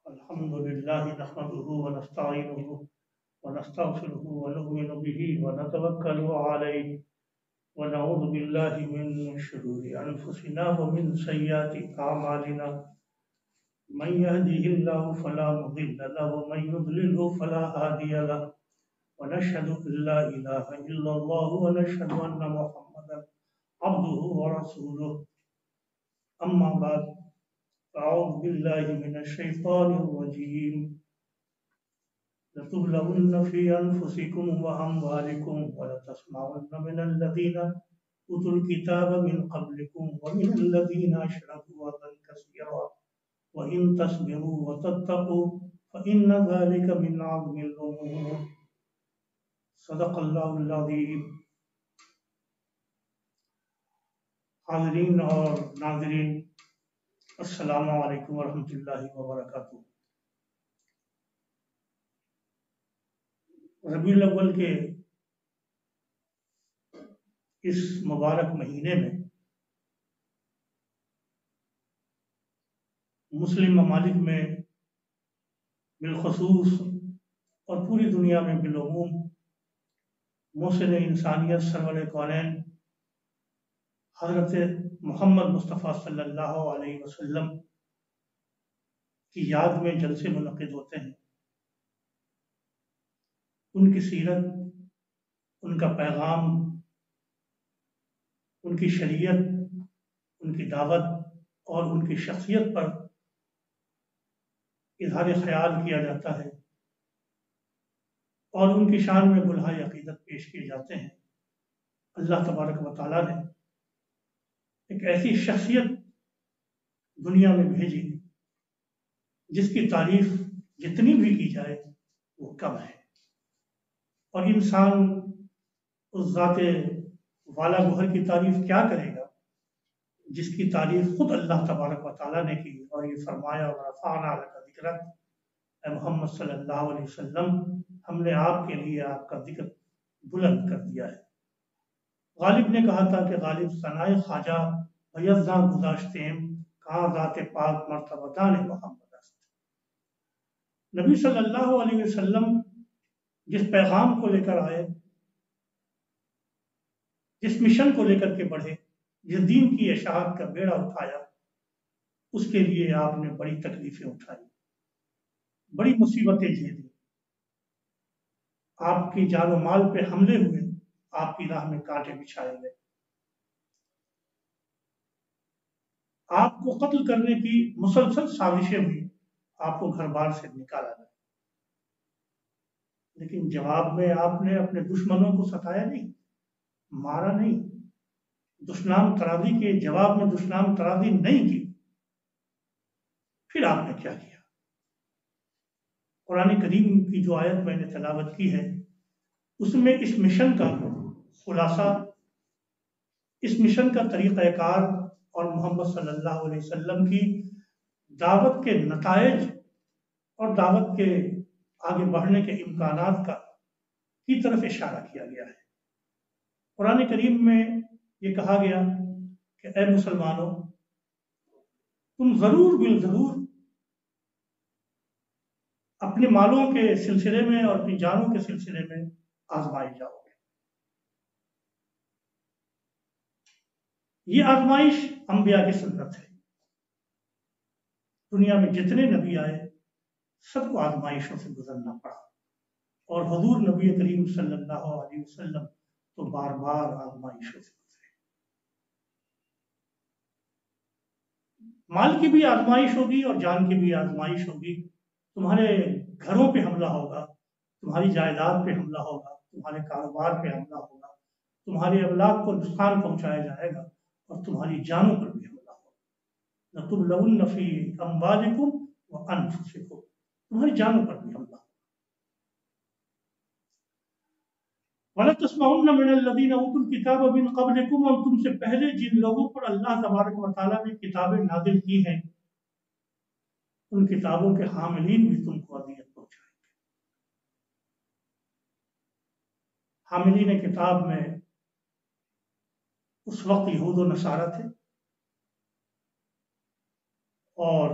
الحمد لله نحمده ونستعينه ونستغفره ونؤمن به ونتوكل عليه ونعوذ بالله من شرور أنفسنا ومن سيئات أعمالنا من يهده الله فلا مضل له ومن يضلله فلا هادي له ونشهد أن لا إله إلا الله ونشهد أن محمدا عبده ورسوله أما بعد أعوذ بالله من الشيطان الرجيم لتبلغن في أنفسكم وأموالكم ولتسمعن من الذين أوتوا الكتاب من قبلكم ومن الذين أشركوا أذى كثيرا وإن تصبروا وتتقوا فإن ذلك من عزم الأمور صدق اللہ العظیم۔ حاضرین اور ناظرین، السلام علیکم ورحمۃ اللہ وبرکاتہ۔ ربیع الاول کے اس مبارک مہینے میں مسلم ممالک میں بالخصوص اور پوری دنیا میں بالعموم محسن انسانیت سرور کونین حضرت محمد مصطفیٰ صلی اللہ علیہ وسلم کی یاد میں جلسے منعقد ہوتے ہیں۔ ان کی سیرت، ان کا پیغام، ان کی شریعت، ان کی دعوت اور ان کی شخصیت پر اظہار خیال کیا جاتا ہے اور ان کی شان میں بلہائے عقیدت پیش کیے جاتے ہیں۔ اللہ تبارک و تعالیٰ نے ایک ایسی شخصیت دنیا میں بھیجی جس کی تعریف جتنی بھی کی جائے وہ کم ہے، اور انسان اس ذات والا گوہر کی تعریف کیا کرے گا جس کی تعریف خود اللہ تبارک و تعالیٰ نے کی، اور یہ فرمایا وَرَفَعْنَا لَكَ ذِكْرَكَ، اے محمد صلی اللہ علیہ وسلم ہم نے آپ کے لیے آپ کا ذکر بلند کر دیا ہے۔ غالب نے کہا تھا کہ غالب ثنائے خواجہ بیضاں گذاشتیم کہاں ذات پاک مرتبہ دان محمد است۔ نبی صلی اللہ علیہ وسلم جس پیغام کو لے کر آئے، جس مشن کو لے کر کے بڑھے، جس دین کی اشاعت کا بیڑا اٹھایا، اس کے لیے آپ نے بڑی تکلیفیں اٹھائی، بڑی مصیبتیں جھیلی، آپ کی جان و مال پہ حملے ہوئے، آپ کی راہ میں کانٹے بچھائے گئے، آپ کو قتل کرنے کی مسلسل سازشیں ہوئی، آپ کو گھر بار سے نکالا گیا، لیکن جواب میں آپ نے اپنے دشمنوں کو ستایا نہیں، مارا نہیں، دشنام ترازی کے جواب میں دشنام ترازی نہیں کی۔ پھر آپ نے کیا کیا؟ قرآن کریم کی جو آیت میں نے تلاوت کی ہے اس میں اس مشن کا خلاصہ، اس مشن کا طریقہ کار اور محمد صلی اللہ علیہ وسلم کی دعوت کے نتائج اور دعوت کے آگے بڑھنے کے امکانات کی طرف اشارہ کیا گیا ہے۔ قرآن کریم میں یہ کہا گیا کہ اے مسلمانوں، تم ضرور بالضرور اپنے مالوں کے سلسلے میں اور اپنی جانوں کے سلسلے میں آزمائے جاؤ گے۔ یہ آزمائش انبیاء کی سنت ہے۔ دنیا میں جتنے نبی آئے سب کو آزمائشوں سے گزرنا پڑا، اور حضور نبی کریم صلی اللہ علیہ وسلم تو بار بار آزمائشوں سے گزرے۔ مال کی بھی آزمائش ہوگی اور جان کی بھی آزمائش ہوگی، تمہارے گھروں پہ حملہ ہوگا، تمہاری جائیداد پہ حملہ ہوگا، تمہارے کاروبار پہ حملہ ہوگا، تمہارے اولاد کو نقصان پہنچایا جائے گا، اور تمہاری جانوں پر بھی حملہ ہوگا۔ لَتُبْلَوُنَّ فِي أَمْوَالِكُمْ وَأَنفُسِكُمْ، تمہاری جانوں پر بھی حملہ ہوگا۔ وَلَتَسْمَعُنَّ مِنَ الَّذِينَ أُوتُوا الْكِتَابَ مِنْ قَبْلِكُمْ، اور تم سے پہلے جن لوگوں پر اللہ تبارک و تعالیٰ نے کتابیں نازل کی ہیں ان کتابوں کے حاملین بھی تم کو اذیت پہنچائیں گے۔ حاملین کتاب میں اس وقت یہود و نصارہ تھے، اور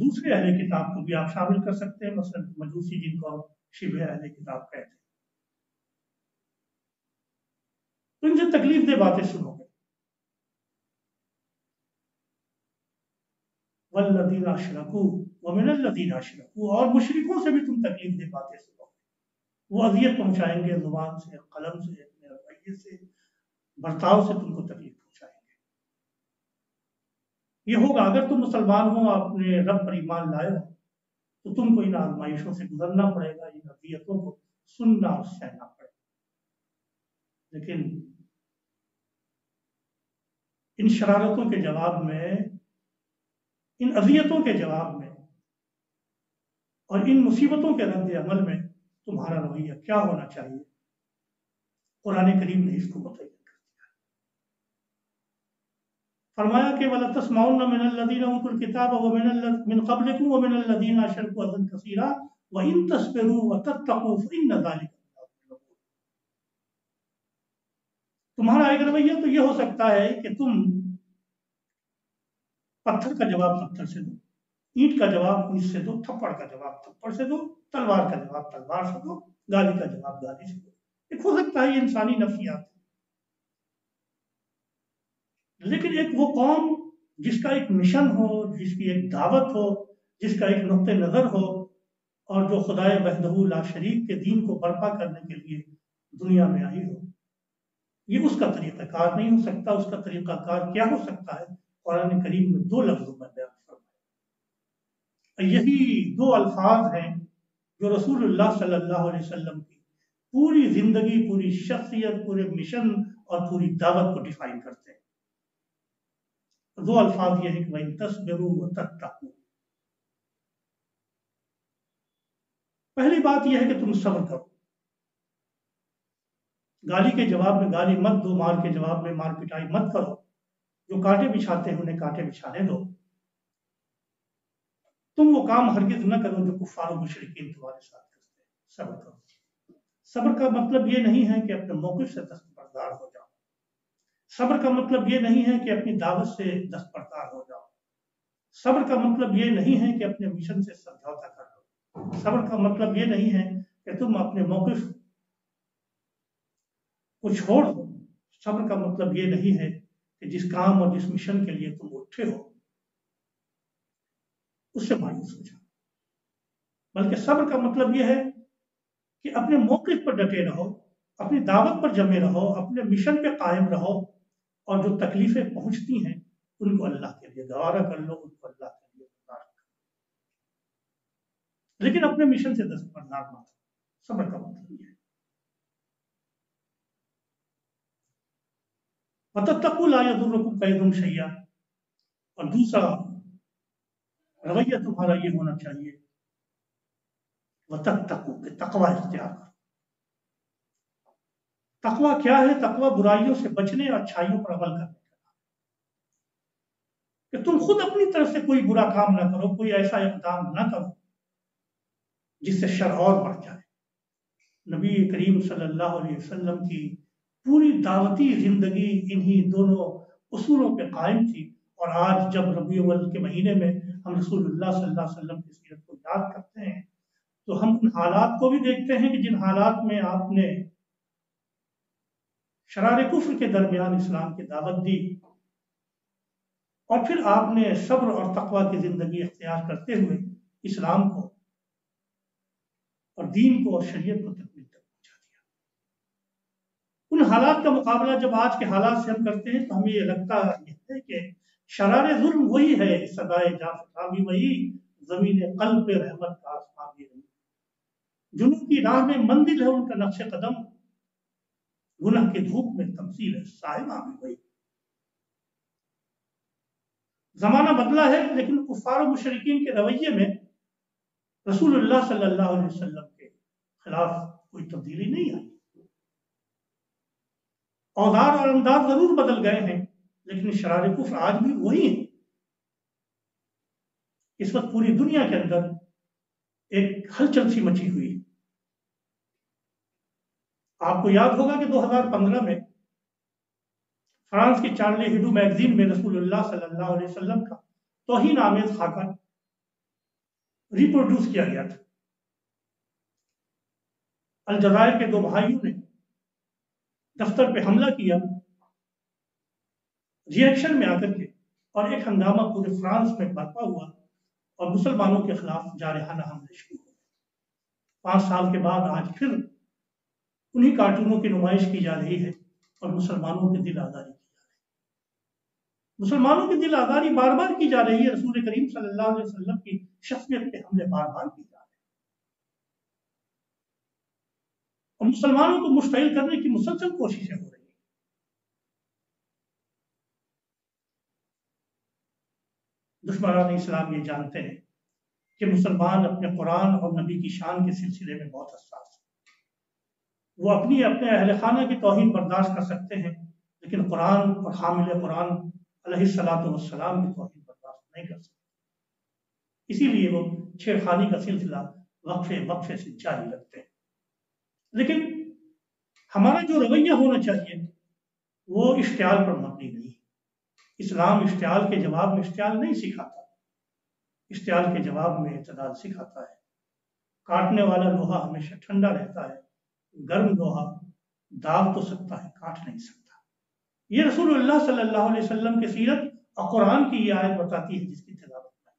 دوسرے اہل کتاب کو بھی آپ شامل کر سکتے ہیں، مثلا مجوسی جن کو شبہ اہل کتاب کہتے ہیں، تو ان سے تکلیف دہ باتیں سنو گے. والذین اشرکوا ومن الذین اشرکوا، اور مشرکوں سے بھی تم تکلیف دہ باتیں سنو گے. وہ اذیت پہنچائیں گے زبان سے، قلم سے، اپنے رویے سے، برتاؤ سے تم کو تکلیف پہنچائیں گے. یہ ہوگا اگر تم مسلمان ہو، اپنے رب پر ایمان لائے ہو، تو تم کو ان آزمائشوں سے گزرنا پڑے گا، ان اذیتوں کو سننا اور سہنا پڑے گا. لیکن ان شرارتوں کے جواب میں، ان اذیتوں کے جواب میں اور ان مصیبتوں کے رد عمل میں تمہارا رویہ کیا ہونا چاہیے، قرآن کریم نے اس کو متعین کر دیا. فرمایا کہ وَلَا تَسْمَعُنَّ مِنَ الَّذِينَ أُوتُوا الْكِتَابَ وَمِنْ قَبْلِكُمْ وَمِنَ الَّذِينَ أَشْرَكُوا أَذًى كَثِيرًا وَإِن تَصْبِرُوا وَتَتَّقُوا فَإِنَّ ذَلِكَ مِنْ عَزْمِ الْأُمُورِ. تمہارا ایک رویہ تو یہ ہو سکتا ہے کہ تم پتھر کا جواب پتھر سے دو، اینٹ کا جواب اینٹ سے دو، تھپڑ کا جواب تھپڑ سے دو، تلوار کا جواب تلوار سے دو، گالی کا جواب گالی سے دو. ایک ہو سکتا ہے یہ انسانی نفسیات ہے. لیکن ایک وہ قوم جس کا ایک مشن ہو، جس کی ایک دعوت ہو، جس کا ایک نقطہ نظر ہو، اور جو خدائے وحدہ لا شریک کے دین کو برپا کرنے کے لیے دنیا میں آئی ہو، یہ اس کا طریقہ کار نہیں ہو سکتا. اس کا طریقہ کار کیا ہو سکتا ہے؟ قرآن کریم میں 2 لفظوں میں بیان فرمایا. یہی 2 الفاظ ہیں جو رسول اللہ صلی اللہ علیہ وسلم کی پوری زندگی، پوری شخصیت، پورے مشن اور پوری دعوت کو ڈیفائن کرتے ہیں. 2 الفاظ یہ ہیں کہ وَإِن تَصْبِرُوا وَتَتَّقُوا. پہلی بات یہ ہے کہ تم صبر کرو. گالی کے جواب میں گالی مت دو، مار کے جواب میں مار پٹائی مت کرو. جو کانٹے بچھاتے ہیں انہیں کانٹے بچھانے دو. تم وہ کام ہرگز نہ کرو جو کفار و مشرکین تمہارے ساتھ کرتے ہیں. صبر کرو. صبر کا مطلب یہ نہیں ہے کہ اپنے موقف سے دستبردار ہو جاؤ. صبر کا مطلب یہ نہیں ہے کہ اپنی دعوت سے دستبردار ہو جاؤ. صبر کا مطلب یہ نہیں ہے کہ اپنے مشن سے سمجھوتا کر لو. صبر کا مطلب یہ نہیں ہے کہ تم اپنے موقف کو چھوڑ دو. صبر کا مطلب یہ نہیں ہے کہ جس کام اور جس مشن کے لیے تم اٹھے ہو اس سے مایوس ہو جاؤ. بلکہ صبر کا مطلب یہ ہے کہ اپنے موقف پر ڈٹے رہو، اپنی دعوت پر جمے رہو، اپنے مشن پہ قائم رہو، اور جو تکلیفیں پہنچتی ہیں ان کو اللہ کے لیے گوارا کر لو، ان کو اللہ کے لیے برداشت کر لو. لیکن اپنے مشن سے دستبردار مت. صبر کا مطلب یہ ہے. وَتَتَّقُوا لَا يَضُرُّكُمْ كَيْدُهُمْ شَيْئًا. اور دوسرا رویہ تمہارا یہ ہونا چاہیے وَتَتَّقُوا، کہ تقوی اختیار کرو. تقوی کیا ہے؟ تقوی برائیوں سے بچنے اور اچھائیوں پر عمل کرنے کا، کہ تم خود اپنی طرف سے کوئی برا کام نہ کرو، کوئی ایسا اقدام نہ کرو جس سے شر اور بڑھ جائے. نبی کریم صلی اللہ علیہ وسلم کی پوری دعوتی زندگی انہی دونوں اصولوں پہ قائم تھی. اور آج جب ربیع الاول کے مہینے میں ہم رسول اللہ صلی اللہ علیہ وسلم کی سیرت کو یاد کرتے ہیں تو ہم ان حالات کو بھی دیکھتے ہیں کہ جن حالات میں آپ نے شرار کفر کے درمیان اسلام کی دعوت دی، اور پھر آپ نے صبر اور تقوی کی زندگی اختیار کرتے ہوئے اسلام کو اور دین کو اور شریعت کو تکمیل تک پہنچا دیا. ان حالات کا مقابلہ جب آج کے حالات سے ہم کرتے ہیں تو ہمیں یہ لگتا ہے کہ شرار ظلم وہی ہے، صدائے جافتہ بھی وہی، زمین قلب پہ رحمت کا آسمان بھی نہیں. جنوں کی راہ میں منزل ہے ان کا نقش قدم، گناہ کے دھوپ میں تمثیل ہے صاحبہ بھی وہی. زمانہ بدلا ہے لیکن کفار و مشرکین کے رویے میں رسول اللہ صلی اللہ علیہ وسلم کے خلاف کوئی تبدیلی نہیں آئی. اوزار اور انداز ضرور بدل گئے ہیں لیکن شرار کفر آج بھی وہی ہیں. اس وقت پوری دنیا کے اندر ایک ہلچل سی مچی ہوئی. آپ کو یاد ہوگا کہ 2015 میں فرانس کی چارلی ہیڈو میگزین میں رسول اللہ صلی اللہ علیہ وسلم کا توہین آمیز خاکہ ریپروڈیوس کیا گیا تھا۔ الجزائر کے 2 بھائیوں نے دفتر پہ حملہ کیا ری ایکشن میں آ کر کے، اور ایک ہنگامہ پورے فرانس میں برپا ہوا اور مسلمانوں کے خلاف جارحانہ حملے شروع ہوئے۔ 5 سال کے بعد آج پھر انہی کارٹونوں کی نمائش کی جا رہی ہے اور مسلمانوں کے دل آزاری کی جا رہی ہے۔ مسلمانوں کی دل آزاری بار بار کی جا رہی ہے، رسول کریم صلی اللہ علیہ وسلم کی شخصیت پہ حملے بار بار کی جا رہے ہیں، اور مسلمانوں کو مشتعل کرنے کی مسلسل کوششیں ہو رہی ہیں۔ دشمنان اسلام یہ جانتے ہیں کہ مسلمان اپنے قرآن اور نبی کی شان کے سلسلے میں بہت حساس ہیں۔ وہ اپنے اہل خانہ کی توہین برداشت کر سکتے ہیں، لیکن قرآن اور حامل قرآن علیہ الصلوۃ والسلام کی توہین برداشت نہیں کر سکتے۔ اسی لیے وہ چھیڑخانی کا سلسلہ وقفے سے جاری رکھتے ہیں۔ لیکن ہمارا جو رویہ ہونا چاہیے وہ اشتعال پر مبنی نہیں ہے۔ اسلام اشتعال کے جواب میں اشتعال نہیں سکھاتا، اشتعال کے جواب میں اعتدال سکھاتا ہے۔ کاٹنے والا لوہا ہمیشہ ٹھنڈا رہتا ہے، گرم لوہا داغ تو سکتا ہے، کاٹ نہیں سکتا۔ یہ رسول اللہ صلی اللہ علیہ وسلم کی سیرت اور قرآن کی یہ آیت بتاتی ہے جس کی تلاوت میں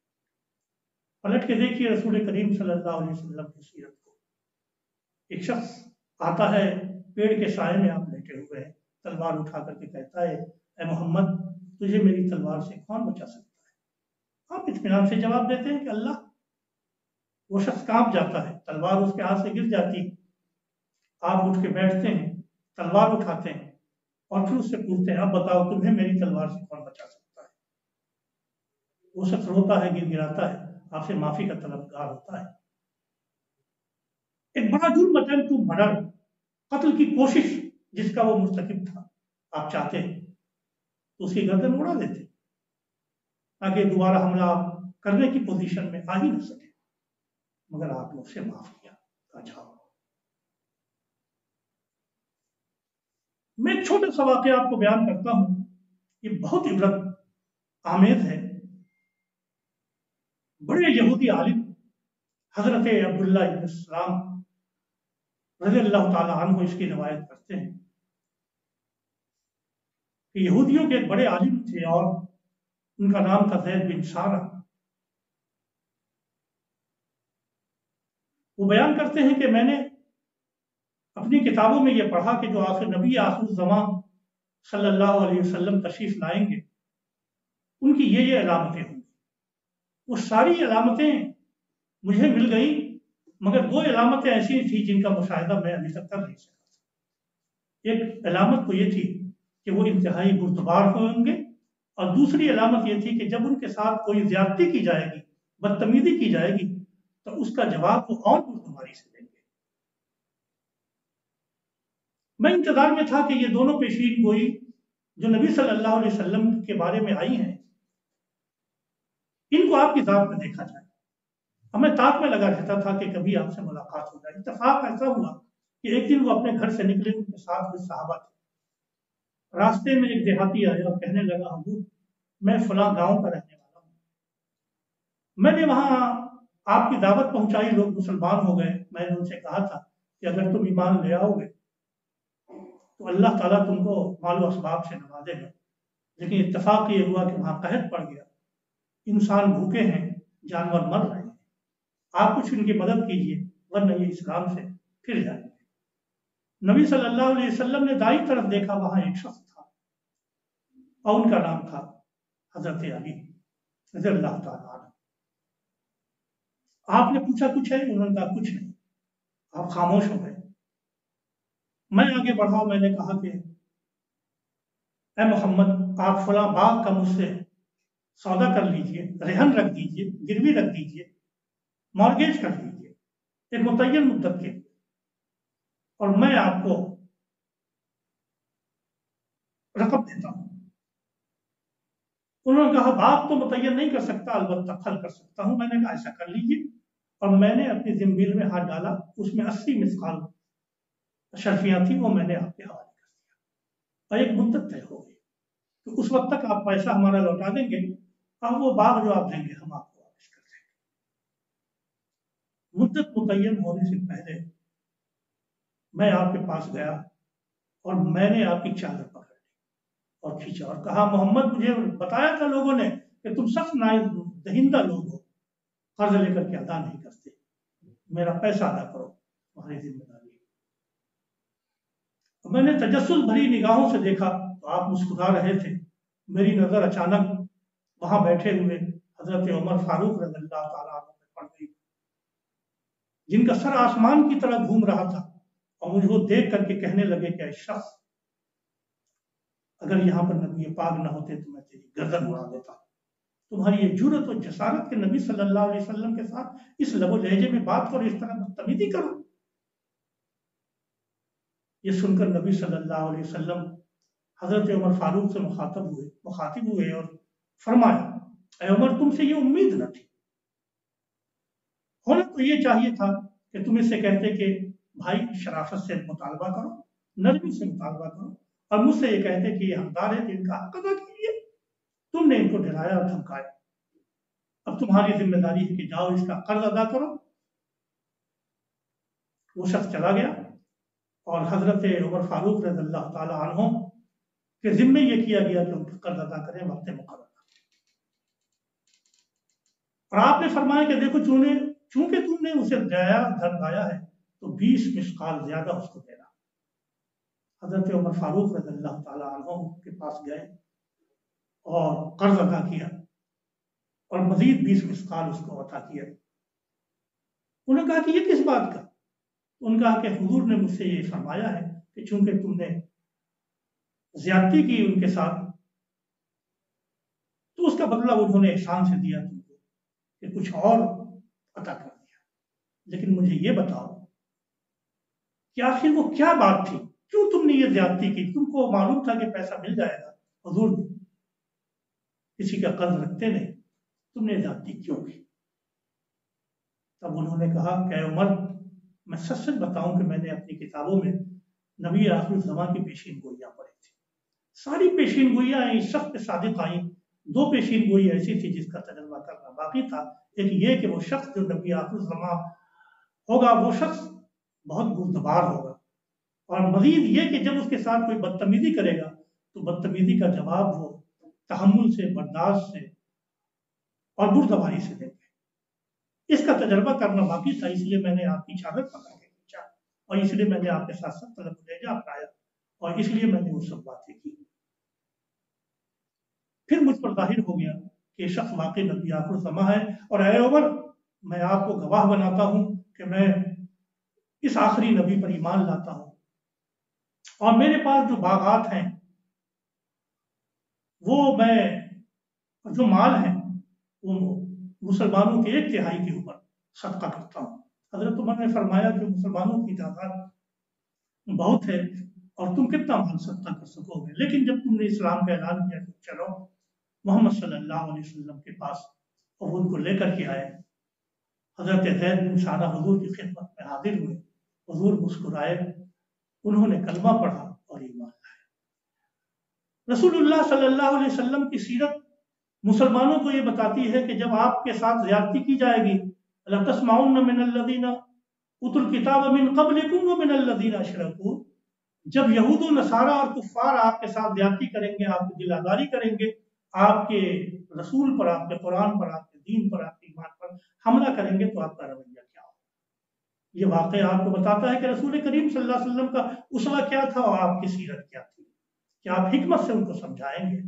پلٹ کے دیکھیے رسول کریم صلی اللہ علیہ وسلم کی سیرت کو۔ ایک شخص آتا ہے، پیڑ کے سائے میں آپ لیٹے ہوئے ہیں، تلوار اٹھا کر کے کہتا ہے اے محمد تجھے میری تلوار سے کون بچا سکتا ہے؟ آپ اطمینان سے جواب دیتے ہیں کہ اللہ۔ وہ شخص کانپ جاتا ہے، تلوار اس کے ہاتھ سے گر جاتی ہے۔ آپ اٹھ کے بیٹھتے ہیں، تلوار اٹھاتے ہیں اور پھر اس سے پوچھتے ہیں اب بتاؤ تمہیں میری تلوار سے کون بچا سکتا ہے؟ وہ شخص روتا ہے، گر گراتا ہے، آپ سے معافی کا طلبگار ہوتا ہے۔ ایک بڑا جرم اٹیمپٹ ٹو مرڈر، قتل کی کوشش جس کا وہ مرتکب تھا، آپ چاہتے ہیں تو اس کی گردن اڑا دیتے تاکہ دوبارہ حملہ آپ کرنے کی پوزیشن میں آ ہی نہ سکے، مگر آپ نے اسے معاف کیا۔ اچھا، میں ایک چھوٹا سا واقعہ آپ کو بیان کرتا ہوں، یہ بہت عبرت آمیز ہے۔ بڑے یہودی عالم حضرت عبداللہ ابن السلام رضی اللہ تعالی عنہ اس کی روایت کرتے ہیں کہ یہودیوں کے ایک بڑے عالم تھے اور ان کا نام تھا زید بن سارہ۔ وہ بیان کرتے ہیں کہ میں نے اپنی کتابوں میں یہ پڑھا کہ جو آخر نبی آخر الزمان صلی اللہ علیہ وسلم تشریف لائیں گے ان کی یہ علامتیں ہوں گی۔ وہ ساری علامتیں مجھے مل گئیں، مگر 2 علامتیں ایسی تھیں جن کا مشاہدہ میں ابھی تک کر نہیں سکا۔ ایک علامت تو یہ تھی کہ وہ انتہائی بردبار ہوں گے، اور دوسری علامت یہ تھی کہ جب ان کے ساتھ کوئی زیادتی کی جائے گی، بدتمیزی کی جائے گی، تو اس کا جواب وہ اور بردباری سے دیں گے۔ میں انتظار میں تھا کہ یہ دونوں پیشین گوئی جو نبی صلی اللہ علیہ وسلم کے بارے میں آئی ہیں ان کو آپ کی ذات میں دیکھا جائے۔ ہمیں تاک میں لگا رہتا تھا کہ کبھی آپ سے ملاقات ہو جائے۔ اتفاق ایسا ہوا کہ ایک دن وہ اپنے گھر سے نکلے، ان کے ساتھ کچھ صحابہ تھے۔ راستے میں ایک دیہاتی آیا اور کہنے لگا حضور میں فلاں گاؤں کا رہنے والا ہوں، میں نے وہاں آپ کی دعوت پہنچائی، لوگ مسلمان ہو گئے۔ میں نے ان سے کہا تھا کہ اگر تم ایمان لے آؤ گے تو اللہ تعالیٰ تم کو مال و اسباب سے نوازے گا، لیکن اتفاق یہ ہوا کہ وہاں قحط پڑ گیا، انسان بھوکے ہیں، جانور مر رہے ہیں، آپ کچھ ان کی مدد کیجیے ورنہ یہ اسلام سے پھر جائیں گے۔ نبی صلی اللہ علیہ وسلم نے دائیں طرف دیکھا، وہاں ایک شخص تھا اور ان کا نام تھا حضرت علی رضی اللہ تعالیٰ عنہ۔ آپ نے پوچھا کچھ ہے؟ انہوں نے کہا کچھ نہیں۔ آپ خاموش ہو گئے۔ میں آگے بڑھا، میں نے کہا کہ اے محمد آپ فلاں باغ کا مجھ سے سودا کر لیجئے، رہن رکھ دیجئے، گروی رکھ دیجئے، مارگیج کر دیجئے ایک متعین مدت کے، اور میں آپ کو رقم دیتا ہوں۔ انہوں نے کہا باغ تو متعین نہیں کر سکتا، البتہ پھل کر سکتا ہوں۔ میں نے کہا ایسا کر لیجئے، اور میں نے اپنی زنبیل میں ہاتھ ڈالا، اس میں 80 مثقال اشرفیاں تھیں، وہ میں نے آپ کے حوالے کر دیا، اور ایک مدت طے ہو گئی تو اس وقت تک آپ پیسہ ہمارا لوٹا دیں گے، اور وہ باغ جو آپ دیں گے ہم آپ کو واپس کر دیں گے۔ مدت متعین ہونے سے پہلے میں آپ کے پاس گیا اور میں نے آپ کی چادر پکڑ لی اور کھینچا اور کہا محمد مجھے بتایا تھا لوگوں نے کہ تم سخت دہندہ لوگ ہو، قرض لے کر کے ادا نہیں کرتے، میرا پیسہ ادا کرو، تمہاری ذمہ داری ہے۔ میں نے تجسس بھری نگاہوں سے دیکھا تو آپ مسکرا رہے تھے۔ میری نظر اچانک وہاں بیٹھے ہوئے حضرت عمر فاروق رضی اللہ تعالیٰ عنہ پہ پڑ گئی، جن کا سر آسمان کی طرح گھوم رہا تھا، اور مجھے وہ دیکھ کر کے کہنے لگے کہ اے شخص، اگر یہاں پر نبی پاک نہ ہوتے تو میں تیری گردن اڑا دیتا۔ تمہاری یہ جرأت اور جسارت کے نبی صلی اللہ علیہ وسلم کے ساتھ اس لب و لہجے میں بات کرو، اس طرح بدتمیزی کرو۔ یہ سن کر نبی صلی اللہ علیہ وسلم حضرت عمر فاروق سے مخاطب ہوئے اور فرمایا، اے عمر، تم سے یہ امید نہ تھی، ہونا تو یہ چاہیے تھا کہ تم اس سے کہتے کہ بھائی شرافت سے مطالبہ کرو، نرمی سے مطالبہ کرو، اور مجھ سے یہ کہتے کہ یہ حقدار ہے کہ ان کا حق ادا کیجیے۔ تم نے ان کو ڈرایا اور دھمکایا، اب تمہاری ذمہ داری ہے کہ جاؤ اس کا قرض ادا کرو۔ وہ شخص چلا گیا اور حضرت عمر فاروق رضی اللہ تعالی عنہ کے ذمے یہ کیا گیا کہ ان کا قرض ادا کریں وقت مقررہ۔ اور آپ نے فرمایا کہ دیکھو چونکہ تم نے اسے دھمکایا ہے تو 20 مثقال زیادہ اس کو دینا۔ حضرت عمر فاروق رضی اللہ تعالی عنہ کے پاس گئے اور قرض ادا کیا اور مزید 20 مثقال اس کو عطا کیا۔ انہوں نے کہا کہ یہ کس بات کا؟ ان کہا کہ حضور نے مجھ سے یہ فرمایا ہے کہ چونکہ تم نے زیادتی کی ان کے ساتھ تو اس کا بدلہ انہوں نے احسان سے دیا تم کو کہ کچھ اور عطا کر دیا، لیکن مجھے یہ بتاؤ کہ آخر وہ کیا بات تھی، کیوں تم نے یہ زیادتی کی؟ تم کو معلوم تھا کہ پیسہ مل جائے گا، حضور کسی کا قرض رکھتے نہیں، تم نے زیادتی کیوں کی؟ تب انہوں نے کہا کہ اے عمر، میں سچ سچ بتاؤں کہ میں نے اپنی کتابوں میں نبی آخر الزمان کی پیشین گوئیاں پڑھی تھی، ساری پیشین گوئیاں اس شخص پہ صادق آئیں، 2 پیشین گوئی ایسی تھی جس کا تجربہ کرنا باقی تھا۔ ایک یہ کہ وہ شخص جو نبی آخر الزمان ہوگا وہ شخص بہت بردبار ہوگا، اور مزید یہ کہ جب اس کے ساتھ کوئی بدتمیزی کرے گا تو بدتمیزی کا جواب وہ تحمل سے، برداشت سے اور بردباری سے دیں گے۔ اس کا تجربہ کرنا باقی تھا، اس لیے میں نے آپ کی چادر پکڑ کے کھینچا، اور اس لیے میں نے آپ کے ساتھ سب طلب لہجہ اپنایا، اور اس لیے میں نے وہ سب باتیں کی۔ پھر مجھ پر ظاہر ہو گیا کہ یہ شخص واقعی نبی آخر الزمان ہے، اور اے عمر، میں آپ کو گواہ بناتا ہوں کہ میں اس آخری نبی پر ایمان لاتا ہوں، اور میرے پاس جو باغات ہیں وہ میں جو مال ہیں وہ مسلمانوں کے 1/3 کے اوپر صدقہ کرتا ہوں۔ حضرت عمر نے فرمایا کہ مسلمانوں کی تعداد بہت ہے اور تم کتنا مال صدقہ کر سکو گے، لیکن جب تم نے اسلام کا اعلان کیا کہ چلو محمد صلی اللہ علیہ وسلم کے پاس، اور وہ ان کو لے کر کے آئے، حضرت زید بن ثابت حضور کی خدمت میں حاضر ہوئے، حضور مسکرائے، انہوں نے کلمہ پڑھا اور ایمان لائے۔ رسول اللہ صلی اللہ علیہ وسلم کی سیرت مسلمانوں کو یہ بتاتی ہے کہ جب آپ کے ساتھ زیادتی کی جائے گی، لَتَسْمَعُنَّ مِنَ الَّذِينَ أُوتُوا الْكِتَابَ مِنْ قَبْلِكُمْ وَمِنَ الَّذِينَ أَشْرَكُوا، جب یہود و نصارہ اور کفار آپ کے ساتھ زیادتی کریں گے، آپ کی دلاداری کریں گے، آپ کے رسول پر، آپ کے قرآن پر، آپ کے دین پر، آپ کے ایمان پر حملہ کریں گے، تو آپ کا رویہ کیا ہو؟ یہ واقعہ آپ کو بتاتا ہے کہ رسول کریم صلی اللہ علیہ وسلم کا اسوہ کیا تھا اور آپ کی سیرت کیا تھی، کہ آپ حکمت سے ان کو سمجھائیں گے،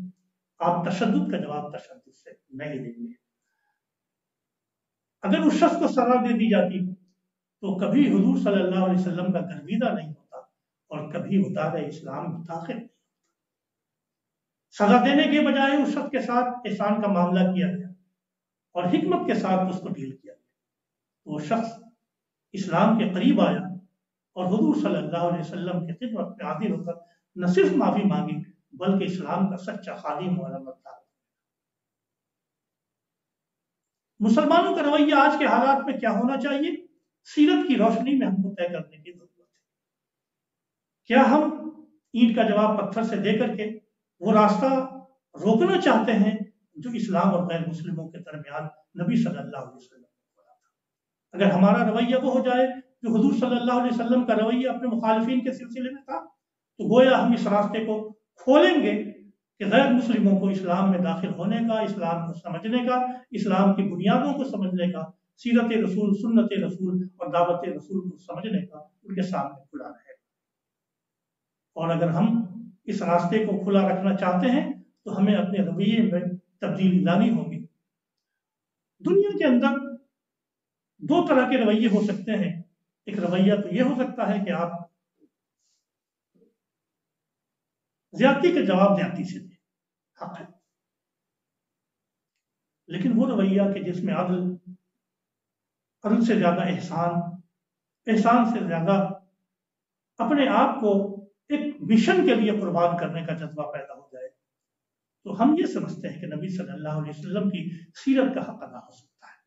آپ تشدد کا جواب تشدد سے نہیں دیں گے۔ اگر اس شخص کو سزا دے دی جاتی تو کبھی حضور صلی اللہ علیہ وسلم کا گرویدہ نہیں ہوتا اور کبھی وہ دار اسلام میں داخل نہیں ہوتا۔ سزا دینے کے بجائے اس شخص کے ساتھ احسان کا معاملہ کیا گیا اور حکمت کے ساتھ اس کو ڈیل کیا گیا، تو وہ شخص اسلام کے قریب آیا اور حضور صلی اللہ علیہ وسلم کی خدمت میں حاضر ہو کر نہ صرف معافی مانگی بلکہ اسلام کا سچا خادم و علامتدار۔ مسلمانوں کا رویہ آج کے حالات میں کیا ہونا چاہیے؟ سیرت کی روشنی میں ہم کو طے کرنے کی ضرورت ہے۔ کیا ہم اینٹ کا جواب پتھر سے دے کر کے وہ راستہ روکنا چاہتے ہیں جو اسلام اور غیر مسلموں کے درمیان نبی صلی اللہ علیہ وسلم نے کھولا تھا؟ اگر ہمارا رویہ وہ ہو جائے جو حضور صلی اللہ علیہ وسلم کا رویہ اپنے مخالفین کے سلسلے میں تھا، تو گویا ہم اس راستے کو کھولیں گے کہ غیر مسلموں کو اسلام میں داخل ہونے کا، اسلام کو سمجھنے کا، اسلام کی بنیادوں کو سمجھنے کا، سیرت رسول، سنت رسول اور دعوت رسول کو سمجھنے کا ان کے سامنے کھلا رہے گا۔ اور اگر ہم اس راستے کو کھلا رکھنا چاہتے ہیں تو ہمیں اپنے رویے میں تبدیلی لانی ہوگی۔ دنیا کے اندر دو طرح کے رویے ہو سکتے ہیں۔ ایک رویہ تو یہ ہو سکتا ہے کہ آپ زیادتی کے جواب زیادتی سے دیں، حق ہے، لیکن وہ رویہ کہ جس میں عدل سے زیادہ احسان، احسان سے زیادہ اپنے آپ کو ایک مشن کے لیے قربان کرنے کا جذبہ پیدا ہو جائے، تو ہم یہ سمجھتے ہیں کہ نبی صلی اللہ علیہ وسلم کی سیرت کا حق ادا ہو سکتا ہے۔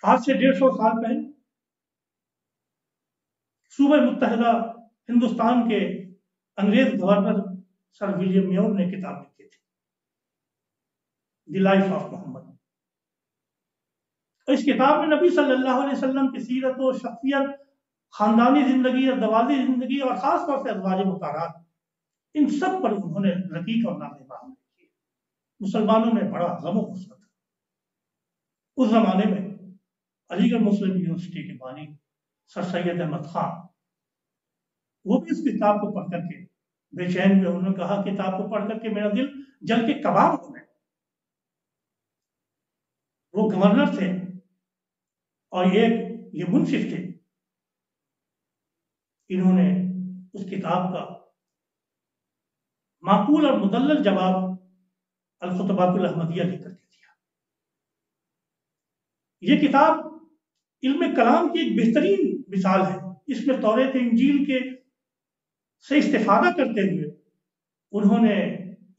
آج سے 150 سال پہلے صوبہ متحدہ ہندوستان کے انگریز گورنر سر ولیم میور نے کتاب لکھی تھی، دی لائف آف محمد۔ اس کتاب میں نبی صلی اللہ علیہ وسلم کی سیرت و شخصیت، خاندانی زندگی اور دوازی زندگی اور خاص طور سے ازواج مطہرات، ان سب پر انہوں نے رقیق اور نازک بات کی۔ مسلمانوں میں بڑا غم و غصہ تھا۔ اس زمانے میں علی گڑھ مسلم یونیورسٹی کے بانی سر سید احمد خان، وہ بھی اس کتاب کو پڑھ کر کے بے چین ہوئے۔ انہوں نے کہا کتاب کو پڑھ کر کے میرا دل جل کے کباب ہو گیا۔ وہ گورنر تھے اور یہ منصف تھے، انہوں نے اس کتاب کا معقول اور مدلل جواب الخطبات الاحمدیہ لکھ کر کے دیا۔ یہ کتاب علم کلام کی ایک بہترین مثال ہے۔ اس میں توریت انجیل کے سے استفادہ کرتے ہوئے انہوں نے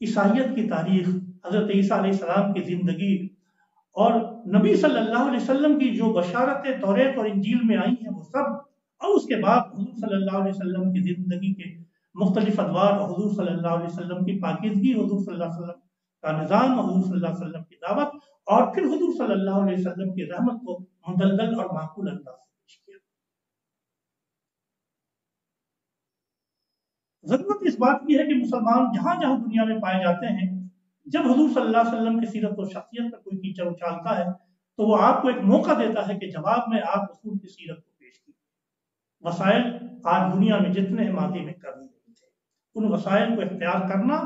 عیسائیت کی تاریخ، حضرت عیسیٰ علیہ السلام کی زندگی اور نبی صلی اللہ علیہ وسلم کی جو بشارتیں توریت اور انجیل میں آئی ہیں وہ سب، اور اس کے بعد حضور صلی اللہ علیہ وسلم کی زندگی کے مختلف ادوار، حضور صلی اللہ علیہ وسلم کی پاکیزگی، حضور صلی اللہ علیہ وسلم کا نظام، حضور صلی اللہ علیہ وسلم کی دعوت، اور پھر حضور صلی اللہ علیہ وسلم کی رحمت کو مدلل اور معقول انداز سے پیش کیا۔ ضرورت اس بات کی ہے کہ مسلمان جہاں جہاں دنیا میں پائے جاتے ہیں، جب حضور صلی اللہ علیہ وسلم کی سیرت و شخصیت پر کوئی کیچڑ اچھالتا ہے تو وہ آپ کو ایک موقع دیتا ہے کہ جواب میں آپ رسول کی سیرت کو پیش کیجیے۔ وسائل آج دنیا میں جتنے ہیں ماضی میں کر نہیں تھے، ان وسائل کو اختیار کرنا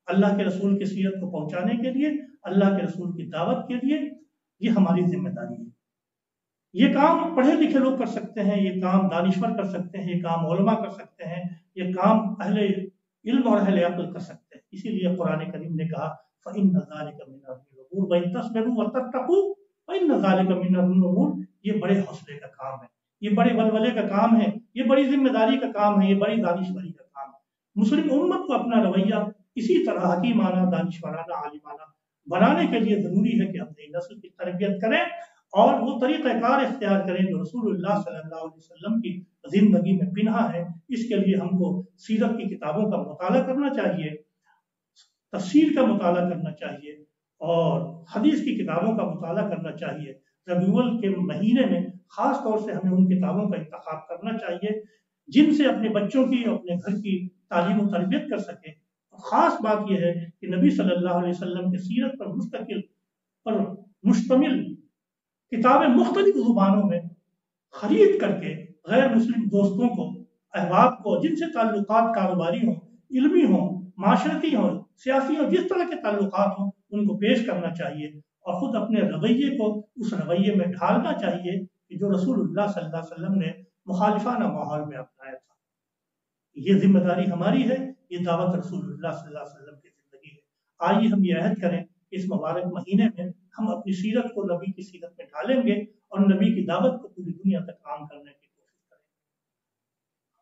اللہ کے رسول کی سیرت کو پہنچانے کے لیے، اللہ کے رسول کی دعوت کے لیے، یہ ہماری ذمہ داری ہے۔ یہ کام پڑھے لکھے لوگ کر سکتے ہیں، یہ کام دانشور کر سکتے ہیں، یہ کام علماء کر سکتے ہیں، یہ کام اہل علم اور اہل عقل کر سکتے ہیں۔ اسی لیے قرآن کریم نے کہا فَإِنَّ ذَلِكَ مِنْ عَزْمِ الْأُمُورِ وَإِن تَصْبِرُوا وَتَتَّقُوا فَإِنَّ ذَلِكَ مِنْ عَزْمِ الْأُمُورِ۔ یہ بڑے حوصلے کا کام ہے، یہ بڑے ولولے کا کام ہے، یہ بڑی ذمہ داری کا کام ہے، یہ بڑی دانشوری کا کام ہے۔ مسلم امت کو اپنا رویہ اسی طرح حکیمانہ، دانشورانہ، عالمانہ بنانے کے لیے ضروری ہے کہ اپنی نسل کی تربیت کریں اور وہ طریقہ کار اختیار کریں جو رسول اللہ صلی اللہ علیہ وسلم کی زندگی میں پنہا ہے۔ اس کے لیے ہم کو سیرت کی کتابوں کا مطالعہ کرنا چاہیے، تفسیر کا مطالعہ کرنا چاہیے اور حدیث کی کتابوں کا مطالعہ کرنا چاہیے۔ ربیع الاول کے مہینے میں خاص طور سے ہمیں ان کتابوں کا انتخاب کرنا چاہیے جن سے اپنے بچوں کی، اپنے گھر کی تعلیم و تربیت کر سکیں۔ خاص بات یہ ہے کہ نبی صلی اللہ علیہ وسلم کی سیرت پر مستقل اور مشتمل کتابیں مختلف زبانوں میں خرید کر کے غیر مسلم دوستوں کو، احباب کو، جن سے تعلقات کاروباری ہوں، علمی ہوں، معاشرتی ہوں، سیاسی ہوں، جس طرح کے تعلقات ہوں ان کو پیش کرنا چاہیے اور خود اپنے رویے کو اس رویے میں ڈھالنا چاہیے کہ جو رسول اللہ صلی اللہ علیہ وسلم نے مخالفانہ ماحول میں اپنایا تھا۔ یہ ذمہ داری ہماری ہے، یہ دعوت رسول اللہ صلی اللہ علیہ وسلم کی زندگی ہے۔ آئیے ہم یہ عہد کریں کہ اس مبارک مہینے میں ہم اپنی سیرت کو نبی کی سیرت میں ڈھالیں گے اور نبی کی دعوت کو پوری دنیا تک عام کرنے کی کوشش کریں گے۔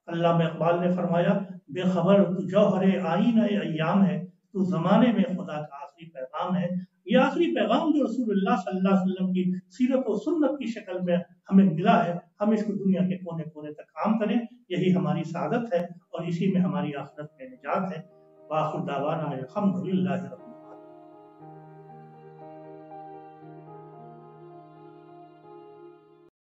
علامہ اقبال نے فرمایا بے خبر تو جوہر آئینہ ایام ہے، تو زمانے میں خدا کا آخری پیغام ہے۔ یہ آخری پیغام جو رسول اللہ صلی اللہ علیہ وسلم کی سیرت و سنت کی شکل میں ہمیں ملا ہے، ہم اس کو دنیا کے کونے کونے تک عام کریں، یہی ہماری سعادت ہے اور اسی میں ہماری آخرت میں نجات ہے۔ وآخر دعوانا الحمدللہ۔